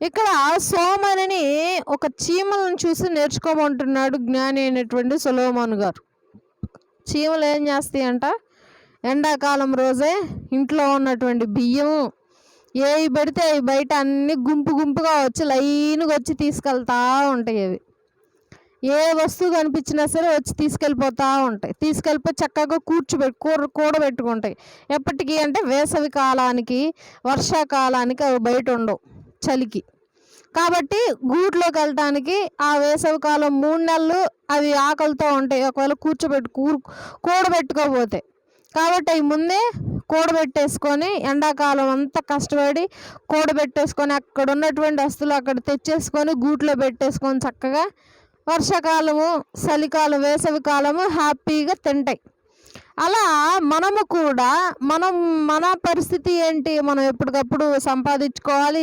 ఇక్కడ సోమరిని ఒక చీమలను చూసి నేర్చుకోమంటున్నాడు జ్ఞాని అయినటువంటి సొలొమోను గారు. చీమలు ఏం చేస్తాయంట, ఎండాకాలం రోజే ఇంట్లో ఉన్నటువంటి బియ్యం ఏవి పెడితే అవి బయట అన్ని గుంపు గుంపుగా వచ్చి లైన్గా వచ్చి తీసుకెళ్తా ఉంటాయి. అవి ఏ వస్తువు కనిపించినా సరే వచ్చి తీసుకెళ్ళిపోతూ ఉంటాయి. తీసుకెళ్ళిపోయి చక్కగా కూడబెట్టుకుంటాయి. ఎప్పటికీ అంటే వేసవి కాలానికి, వర్షాకాలానికి అవి బయట ఉండవు చలికి. కాబట్టి గూట్లోకి వెళ్ళటానికి ఆ వేసవి కాలం 3 నెలలు అవి ఆకలితో ఉంటాయి, ఒకవేళ కూడబెట్టుకోపోతే. కాబట్టి అవి ముందే కూడబెట్టేసుకొని ఎండాకాలం అంతా కష్టపడి కూడబెట్టేసుకొని అక్కడ ఉన్నటువంటి వస్తువులు అక్కడ తెచ్చేసుకొని గూట్లో పెట్టేసుకొని చక్కగా వర్షాకాలము, చలికాలం, వేసవి కాలము హ్యాపీగా తింటాయి. అలా మనము కూడా మన పరిస్థితి ఏంటి, మనం ఎప్పటికప్పుడు సంపాదించుకోవాలి,